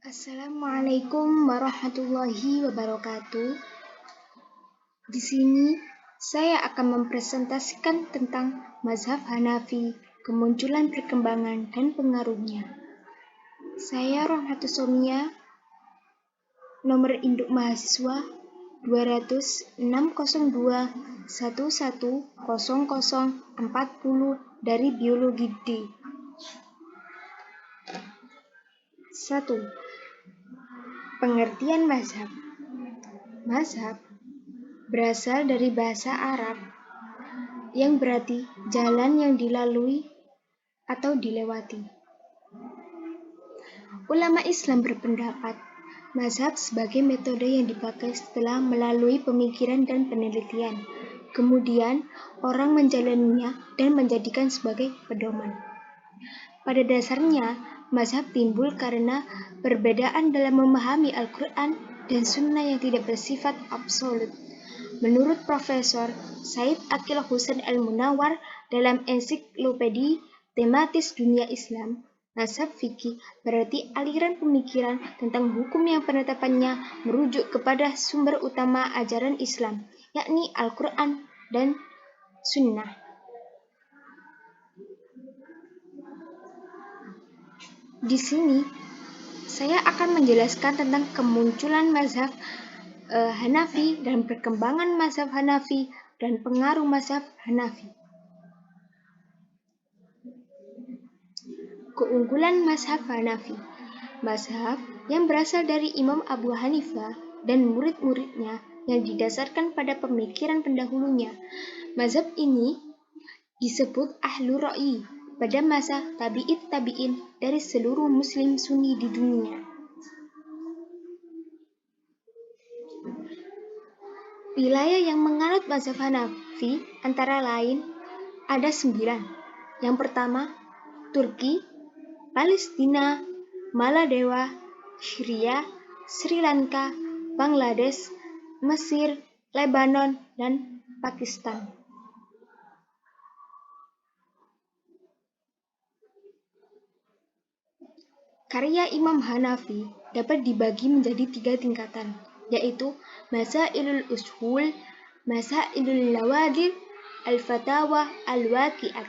Assalamualaikum warahmatullahi wabarakatuh. Di sini saya akan mempresentasikan tentang mazhab Hanafi, kemunculan, perkembangan, dan pengaruhnya. Saya Rohmatus Somia, nomor induk mahasiswa 20602110040 dari Biologi D. 1. Pengertian mazhab. Mazhab berasal dari bahasa Arab yang berarti jalan yang dilalui atau dilewati. Ulama Islam berpendapat mazhab sebagai metode yang dipakai setelah melalui pemikiran dan penelitian. Kemudian orang menjalaninya dan menjadikan sebagai pedoman. Pada dasarnya, mazhab timbul karena perbedaan dalam memahami Al-Quran dan Sunnah yang tidak bersifat absolut. Menurut Profesor Said Aqil Husain Al-Munawwar dalam ensiklopedia tematis dunia Islam, mazhab fikih berarti aliran pemikiran tentang hukum yang penetapannya merujuk kepada sumber utama ajaran Islam, yakni Al-Quran dan Sunnah. Di sini, saya akan menjelaskan tentang kemunculan mazhab Hanafi dan perkembangan mazhab Hanafi dan pengaruh mazhab Hanafi. Keunggulan mazhab Hanafi. Mazhab yang berasal dari Imam Abu Hanifah dan murid-muridnya yang didasarkan pada pemikiran pendahulunya. Mazhab ini disebut Ahlu Ra'yi pada masa tabi'in dari seluruh muslim sunni di dunia. Wilayah yang menganut mazhab Hanafi antara lain ada 9. Yang pertama, Turki, Palestina, Maladewa, Syria, Sri Lanka, Bangladesh, Mesir, Lebanon, dan Pakistan. Karya Imam Hanafi dapat dibagi menjadi 3 tingkatan, yaitu Masailul Ushul, Masailul Nawadir, Al-Fatawa, Al-Waqi'at.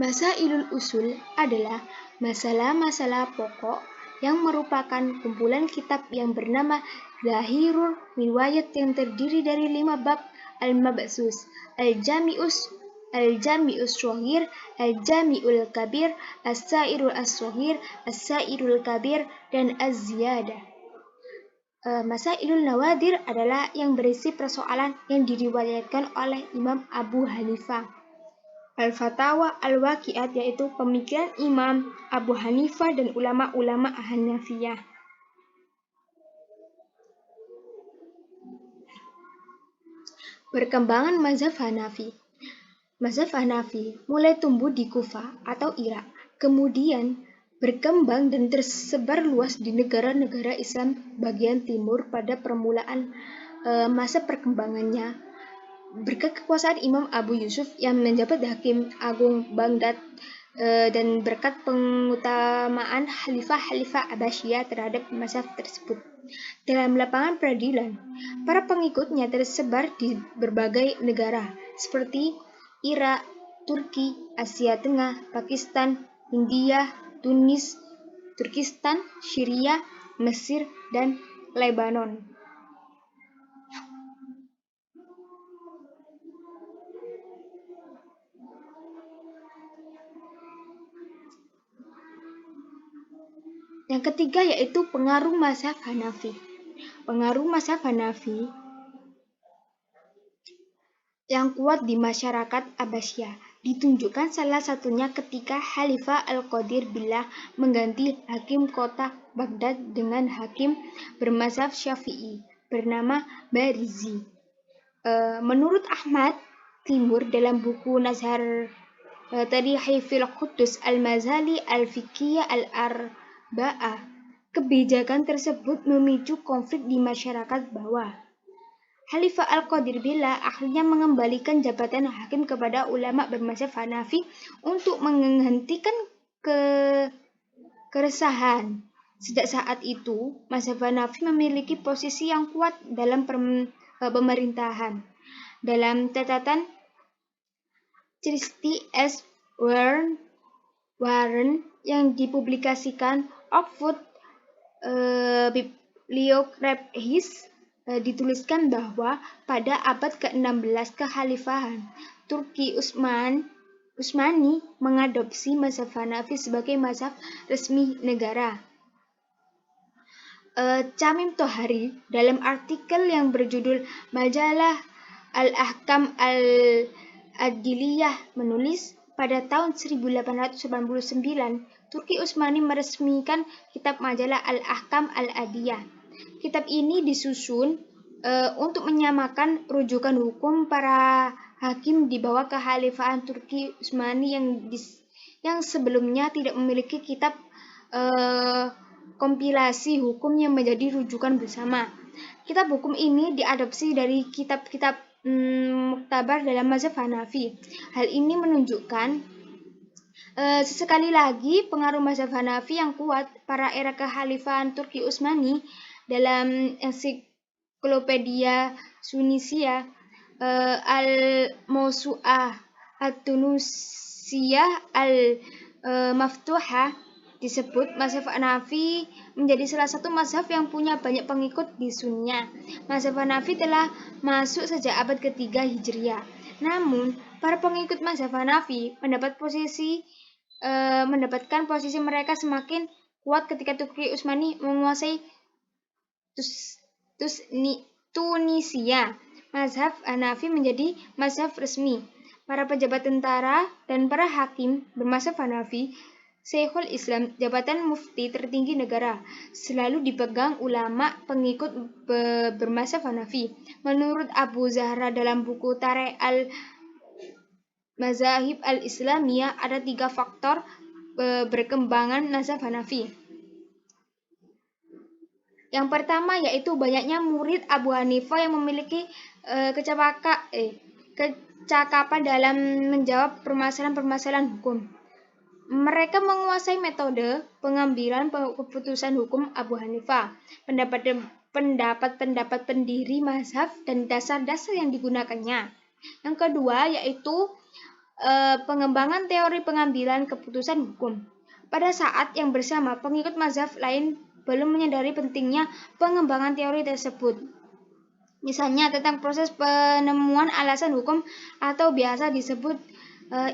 Masailul Usul adalah masalah-masalah pokok yang merupakan kumpulan kitab yang bernama Zahirul Riwayat yang terdiri dari 5 bab: Al-Mabsus, Al-Jami'us Shaghir, Al-Jami'ul Kabir, As-Sairul As-Shaghir, As-Sairul Kabir, dan Az-Ziyadah. Masailul Nawadir adalah yang berisi persoalan yang diriwayatkan oleh Imam Abu Hanifah. Al-Fatawa Al-Waqi'at yaitu pemikiran Imam Abu Hanifah dan ulama-ulama Hanafiyah. Perkembangan mazhab Hanafi. Mazhab Hanafi mulai tumbuh di Kufah atau Irak, kemudian berkembang dan tersebar luas di negara-negara Islam bagian timur pada permulaan masa perkembangannya. Berkat kekuasaan Imam Abu Yusuf yang menjabat Hakim Agung Baghdad dan berkat pengutamaan Khalifah Abbasiyah terhadap mazhab tersebut. Dalam lapangan peradilan, para pengikutnya tersebar di berbagai negara seperti Irak, Turki, Asia Tengah, Pakistan, India, Tunis, Turkistan, Syria, Mesir, dan Lebanon. Yang ketiga yaitu pengaruh mazhab Hanafi. Pengaruh mazhab Hanafi yang kuat di masyarakat Abbasiyah ditunjukkan salah satunya ketika Khalifah Al-Qadir Billah mengganti hakim kota Baghdad dengan hakim bermazhab Syafi'i bernama Barizi. Menurut Ahmad Timur dalam buku Nazhar Tarihil Qudus Al-Mazali Al-Fiqhiyah Al-Arba'ah, kebijakan tersebut memicu konflik di masyarakat bawah. Khalifah Al-Qadir Billah akhirnya mengembalikan jabatan hakim kepada ulama bermazhab Hanafi untuk menghentikan keresahan. Sejak saat itu, mazhab Hanafi memiliki posisi yang kuat dalam pemerintahan. Dalam catatan Christie S. Warren yang dipublikasikan Oxford Bibliographies, dituliskan bahwa pada abad ke-16 kekhalifahan Turki Utsmani mengadopsi mazhab Hanafi sebagai mazhab resmi negara. Camim Tohari dalam artikel yang berjudul Majalah Al-Ahkam Al-Adiliyah menulis, pada tahun 1889 Turki Utsmani meresmikan kitab Majalah Al-Ahkam Al-Adiliyah. Kitab ini disusun untuk menyamakan rujukan hukum para hakim di bawah kekhalifahan Turki Utsmani yang sebelumnya tidak memiliki kitab kompilasi hukum yang menjadi rujukan bersama. Kitab hukum ini diadopsi dari kitab-kitab muktabar dalam mazhab Hanafi. Hal ini menunjukkan sesekali lagi pengaruh mazhab Hanafi yang kuat pada era kekhalifahan Turki Utsmani. Dalam ensiklopedia Tunisia Al-Mawsu'ah At-Tunusiyah Al-Maftuhah disebut mazhab Hanafi menjadi salah satu mazhab yang punya banyak pengikut di Sunnah. Mazhab Hanafi telah masuk sejak abad ketiga Hijriah. Namun, para pengikut mazhab Hanafi mendapatkan posisi mereka semakin kuat ketika Turki Utsmani menguasai Tunisia. Mazhab Hanafi menjadi mazhab resmi. Para pejabat tentara dan para hakim bermazhab Hanafi. Syekhul Islam, jabatan mufti tertinggi negara, selalu dipegang ulama pengikut bermazhab Hanafi. Menurut Abu Zahra dalam buku Tarikh al-Mazahib al-Islamiyah, ada 3 faktor berkembangan mazhab Hanafi. Yang pertama yaitu banyaknya murid Abu Hanifah yang memiliki kecakapan dalam menjawab permasalahan-permasalahan hukum. Mereka menguasai metode pengambilan keputusan hukum Abu Hanifah, pendapat-pendapat pendiri mazhab dan dasar-dasar yang digunakannya. Yang kedua yaitu pengembangan teori pengambilan keputusan hukum. Pada saat yang bersama, pengikut mazhab lain belum menyadari pentingnya pengembangan teori tersebut. Misalnya tentang proses penemuan alasan hukum atau biasa disebut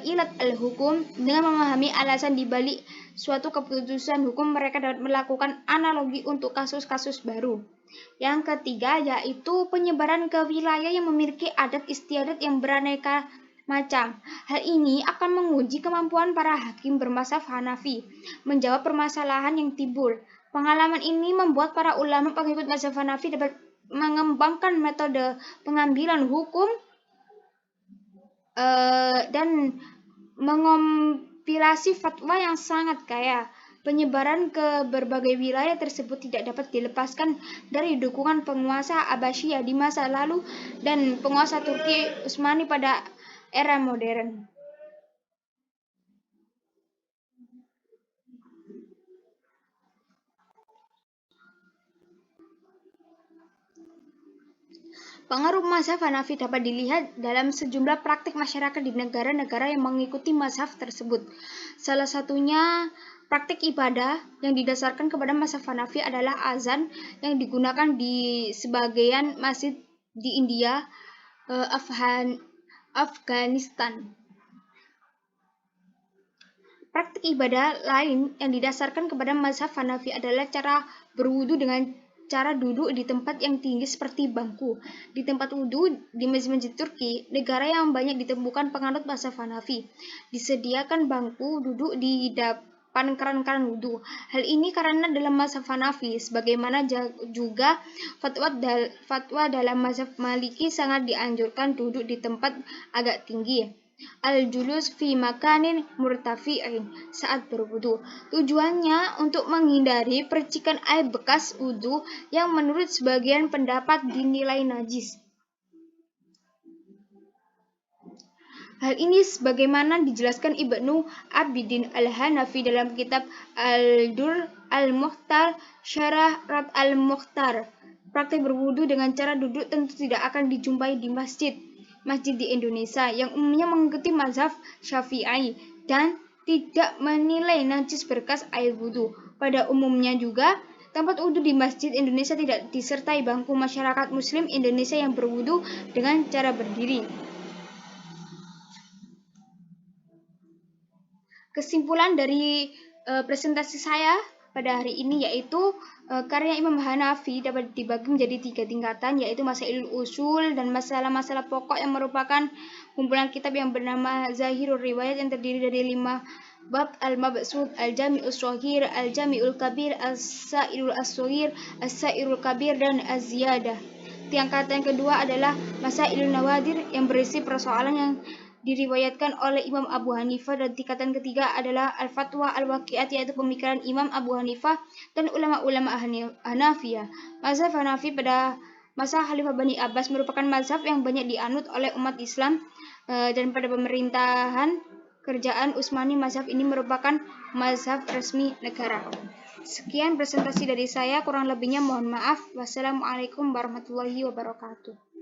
ilat al-hukum. Dengan memahami alasan di balik suatu keputusan hukum, mereka dapat melakukan analogi untuk kasus-kasus baru. Yang ketiga yaitu penyebaran ke wilayah yang memiliki adat istiadat yang beraneka macam. Hal ini akan menguji kemampuan para hakim bermazhab Hanafi menjawab permasalahan yang timbul. Pengalaman ini membuat para ulama pengikut mazhab Hanafi dapat mengembangkan metode pengambilan hukum dan mengompilasi fatwa yang sangat kaya. Penyebaran ke berbagai wilayah tersebut tidak dapat dilepaskan dari dukungan penguasa Abbasiyah di masa lalu dan penguasa Turki Utsmani pada era modern. Pengaruh mazhab Hanafi dapat dilihat dalam sejumlah praktik masyarakat di negara-negara yang mengikuti mazhab tersebut. Salah satunya praktik ibadah yang didasarkan kepada mazhab Hanafi adalah azan yang digunakan di sebagian masjid di India, Afghanistan. Praktik ibadah lain yang didasarkan kepada mazhab Hanafi adalah cara berwudu dengan cara duduk di tempat yang tinggi seperti bangku. Di tempat wudu di masjid-masjid Turki, negara yang banyak ditemukan penganut mazhab Hanafi, disediakan bangku duduk di depan keran-keran wudu. Hal ini karena dalam mazhab Hanafi, sebagaimana juga fatwa dalam mazhab Maliki, sangat dianjurkan duduk di tempat agak tinggi. Al-julus fi makanin murtafi'in saat berwudu. Tujuannya untuk menghindari percikan air bekas wudu yang menurut sebagian pendapat dinilai najis. Hal ini sebagaimana dijelaskan Ibnu Abidin Al-Hanafi dalam kitab Al-Dur Al-Mukhtar Syarah Rad Al-Mukhtar. Praktik berwudu dengan cara duduk tentu tidak akan dijumpai di masjid di Indonesia yang umumnya mengikuti mazhab Syafi'i dan tidak menilai najis berkas air wudu. Pada umumnya juga, tempat wudu di masjid Indonesia tidak disertai bangku masyarakat muslim Indonesia yang berwudu dengan cara berdiri. Kesimpulan dari presentasi saya pada hari ini yaitu karya Imam Hanafi dapat dibagi menjadi 3 tingkatan, yaitu Masailul Usul dan masalah-masalah pokok yang merupakan kumpulan kitab yang bernama Zahirul Riwayat yang terdiri dari 5 bab: Al-Mabsut, Al-Jami'ul Shaghir, Al-Jami'ul Kabir, As-Sa'irul As-Shaghir, As-Sa'irul Kabir, dan Az-Ziyadah. Tingkatan yang kedua adalah Masailun Nawadir yang berisi persoalan yang diriwayatkan oleh Imam Abu Hanifah, dan tingkatan ketiga adalah Al-Fatwa Al-Waqi'at, yaitu pemikiran Imam Abu Hanifah dan ulama-ulama Hanafiyah. Mazhab Hanafi pada masa Khalifah Bani Abbas merupakan mazhab yang banyak dianut oleh umat Islam, dan pada pemerintahan kerajaan Utsmani mazhab ini merupakan mazhab resmi negara. Sekian presentasi dari saya, kurang lebihnya mohon maaf. Wassalamualaikum warahmatullahi wabarakatuh.